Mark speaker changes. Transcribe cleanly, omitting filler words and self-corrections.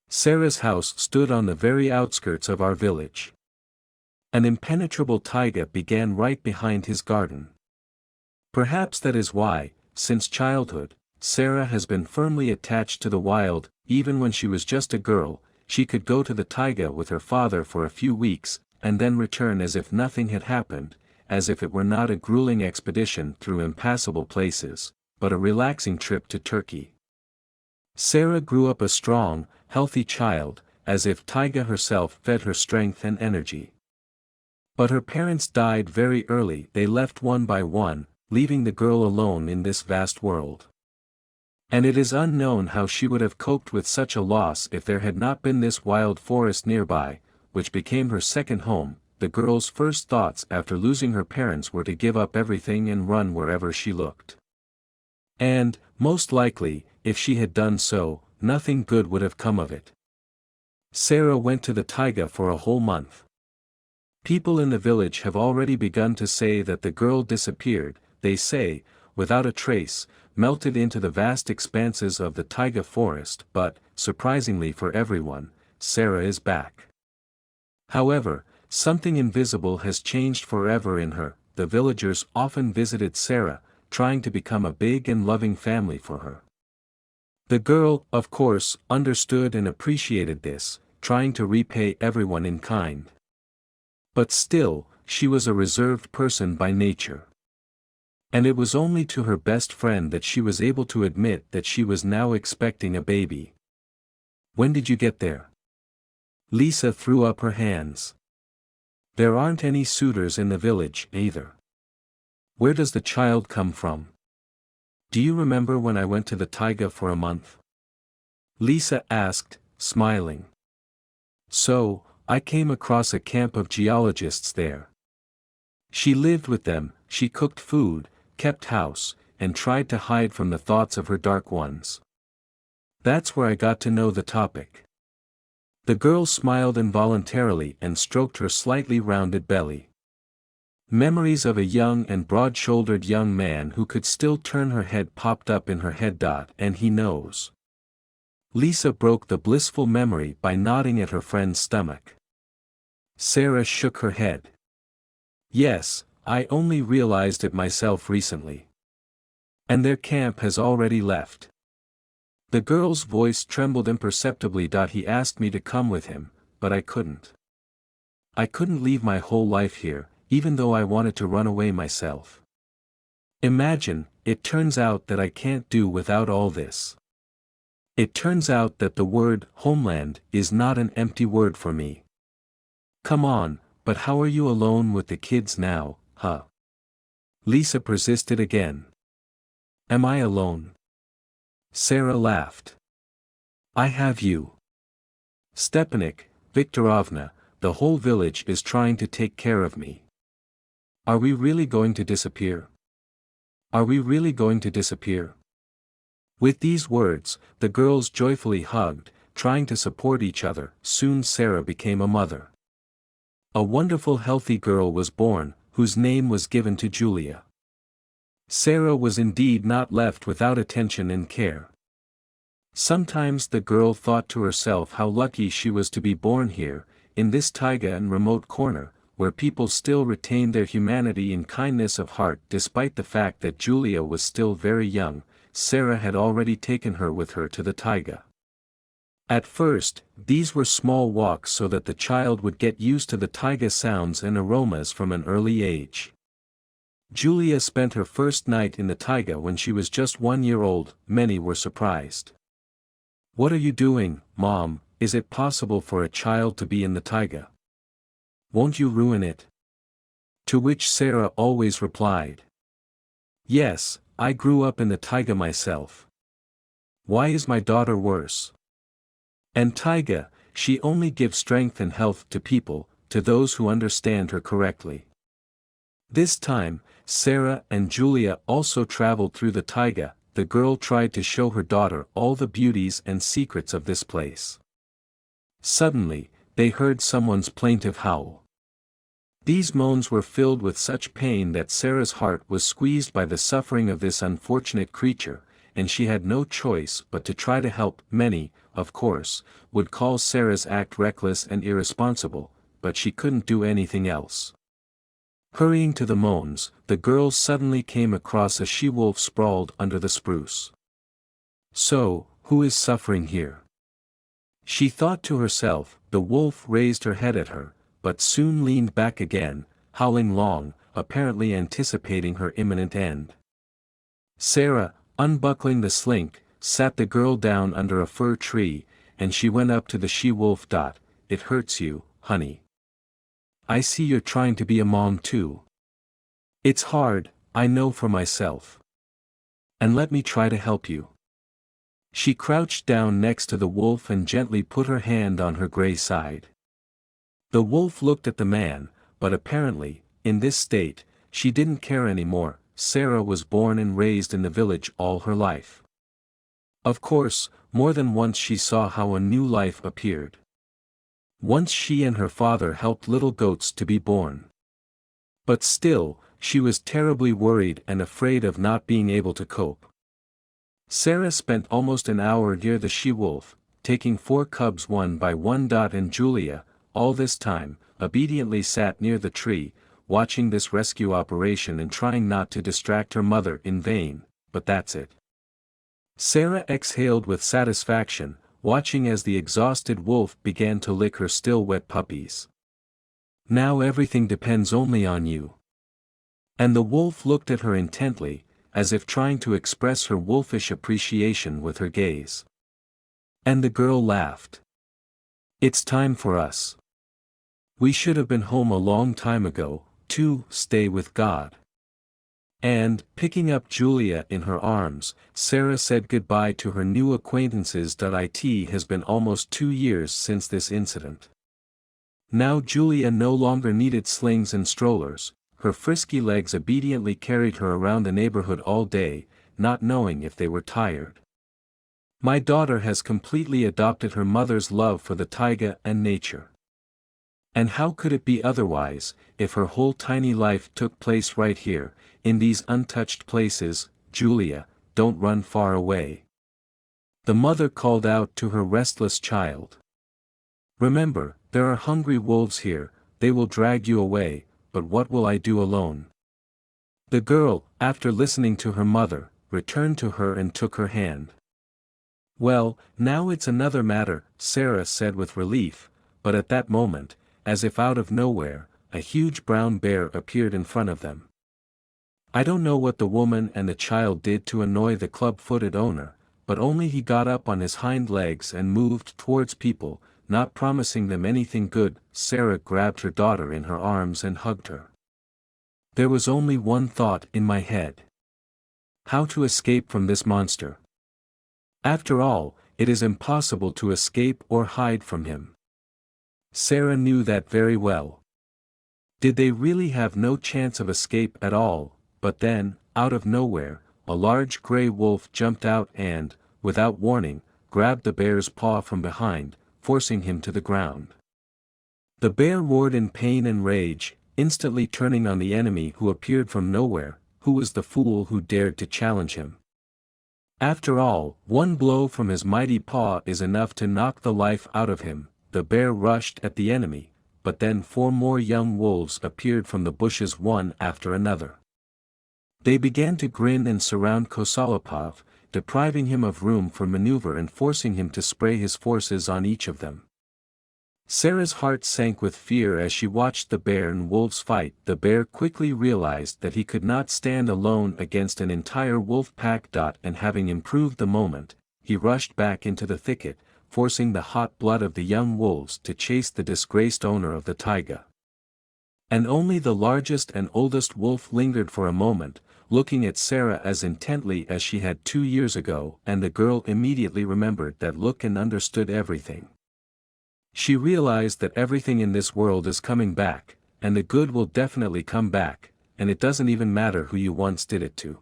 Speaker 1: Sarah's house stood on the very outskirts of our village. An impenetrable taiga began right behind his garden. Perhaps that is why, since childhood, Sarah has been firmly attached to the wild. Even when she was just a girl, she could go to the taiga with her father for a few weeks, and then return as if nothing had happened, as if it were not a grueling expedition through impassable places, but a relaxing trip to Turkey. Sarah grew up a strong, healthy child, as if taiga herself fed her strength and energy. But her parents died very early. They left one by one, leaving the girl alone in this vast world. And it is unknown how she would have coped with such a loss if there had not been this wild forest nearby, which became her second home. The girl's first thoughts after losing her parents were to give up everything and run wherever she looked. And, most likely, if she had done so, nothing good would have come of it. Sarah went to the taiga for a whole month. People in the village have already begun to say that the girl disappeared, they say, without a trace, melted into the vast expanses of the taiga forest, but, surprisingly for everyone, Sarah is back. However, something invisible has changed forever in her. The villagers often visited Sarah, trying to become a big and loving family for her. The girl, of course, understood and appreciated this, trying to repay everyone in kind. But still, she was a reserved person by nature. And it was only to her best friend that she was able to admit that she was now expecting a baby. "When did you get there?" Lisa threw up her hands. "There aren't any suitors in the village, either. Where does the child come from? Do you remember when I went to the taiga for a month?" Lisa asked, smiling. "So, I came across a camp of geologists there. She lived with them, she cooked food, kept house, and tried to hide from the thoughts of her dark ones. That's where I got to know the topic." The girl smiled involuntarily and stroked her slightly rounded belly. Memories of a young and broad-shouldered young man who could still turn her head popped up in her head. And he knows. Lisa broke the blissful memory by nodding at her friend's stomach. Sarah shook her head. "Yes, I only realized it myself recently. And their camp has already left." The girl's voice trembled imperceptibly. "He asked me to come with him, but I couldn't. I couldn't leave my whole life here, even though I wanted to run away myself. Imagine, it turns out that I can't do without all this. It turns out that the word homeland is not an empty word for me." "Come on, but how are you alone with the kids now, huh?" Lisa persisted again. "Am I alone?" Sarah laughed. "I have you. Stepanik, Viktorovna, the whole village is trying to take care of me. Are we really going to disappear? Are we really going to disappear?" With these words, the girls joyfully hugged, trying to support each other. Soon Sarah became a mother. A wonderful healthy girl was born, whose name was given to Julia. Sarah was indeed not left without attention and care. Sometimes the girl thought to herself how lucky she was to be born here, in this taiga and remote corner, where people still retained their humanity and kindness of heart. Despite the fact that Julia was still very young, Sarah had already taken her with her to the taiga. At first, these were small walks so that the child would get used to the taiga sounds and aromas from an early age. Julia spent her first night in the taiga when she was just 1 year old. Many were surprised. "What are you doing, Mom? Is it possible for a child to be in the taiga? Won't you ruin it?" To which Sarah always replied, "Yes, I grew up in the taiga myself. Why is my daughter worse? And taiga, she only gives strength and health to people, to those who understand her correctly." This time, Sarah and Julia also traveled through the taiga. The girl tried to show her daughter all the beauties and secrets of this place. Suddenly, they heard someone's plaintive howl. These moans were filled with such pain that Sarah's heart was squeezed by the suffering of this unfortunate creature, and she had no choice but to try to help. Many, of course, would call Sarah's act reckless and irresponsible, but she couldn't do anything else. Hurrying to the moans, the girls suddenly came across a she-wolf sprawled under the spruce. So, who is suffering here? She thought to herself. The wolf raised her head at her, but soon leaned back again, howling long, apparently anticipating her imminent end. Sarah, unbuckling the slink, sat the girl down under a fir tree, and she went up to the she-wolf. It hurts you, honey. I see you're trying to be a mom too. It's hard, I know for myself. And let me try to help you. She crouched down next to the wolf and gently put her hand on her gray side. The wolf looked at the man, but apparently, in this state, she didn't care anymore. Sarah was born and raised in the village all her life. Of course, more than once she saw how a new life appeared. Once she and her father helped little goats to be born. But still, she was terribly worried and afraid of not being able to cope. Sarah spent almost an hour near the she-wolf, taking 4 cubs one by one. And Julia, all this time, obediently sat near the tree, watching this rescue operation and trying not to distract her mother in vain, but that's it. Sarah exhaled with satisfaction, watching as the exhausted wolf began to lick her still wet puppies. Now everything depends only on you. And the wolf looked at her intently, as if trying to express her wolfish appreciation with her gaze. And the girl laughed. It's time for us. We should have been home a long time ago, to stay with God. And, picking up Julia in her arms, Sarah said goodbye to her new acquaintances. It has been almost 2 years since this incident. Now Julia no longer needed slings and strollers. Her frisky legs obediently carried her around the neighborhood all day, not knowing if they were tired. My daughter has completely adopted her mother's love for the taiga and nature. And how could it be otherwise, if her whole tiny life took place right here, in these untouched places? Julia, don't run far away. The mother called out to her restless child. Remember, there are hungry wolves here, they will drag you away, but what will I do alone? The girl, after listening to her mother, returned to her and took her hand. Well, now it's another matter, Sarah said with relief, but at that moment, as if out of nowhere, a huge brown bear appeared in front of them. I don't know what the woman and the child did to annoy the club-footed owner, but only he got up on his hind legs and moved towards people, not promising them anything good. Sarah grabbed her daughter in her arms and hugged her. There was only one thought in my head. How to escape from this monster. After all, it is impossible to escape or hide from him. Sarah knew that very well. Did they really have no chance of escape at all? But then, out of nowhere, a large gray wolf jumped out and, without warning, grabbed the bear's paw from behind, forcing him to the ground. The bear roared in pain and rage, instantly turning on the enemy who appeared from nowhere. Who was the fool who dared to challenge him? After all, one blow from his mighty paw is enough to knock the life out of him. The bear rushed at the enemy, but then 4 more young wolves appeared from the bushes one after another. They began to grin and surround Kosalapov, depriving him of room for maneuver and forcing him to spray his forces on each of them. Sarah's heart sank with fear as she watched the bear and wolves fight. The bear quickly realized that he could not stand alone against an entire wolf pack. And having improved the moment, he rushed back into the thicket, forcing the hot blood of the young wolves to chase the disgraced owner of the taiga. And only the largest and oldest wolf lingered for a moment, looking at Sarah as intently as she had 2 years ago, and the girl immediately remembered that look and understood everything. She realized that everything in this world is coming back, and the good will definitely come back, and it doesn't even matter who you once did it to.